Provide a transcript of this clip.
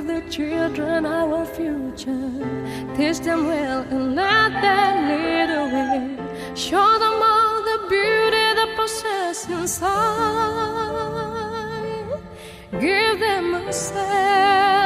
the children our future. Teach them well and let them lead the way. Show them all the beauty they possess inside. Give them a sense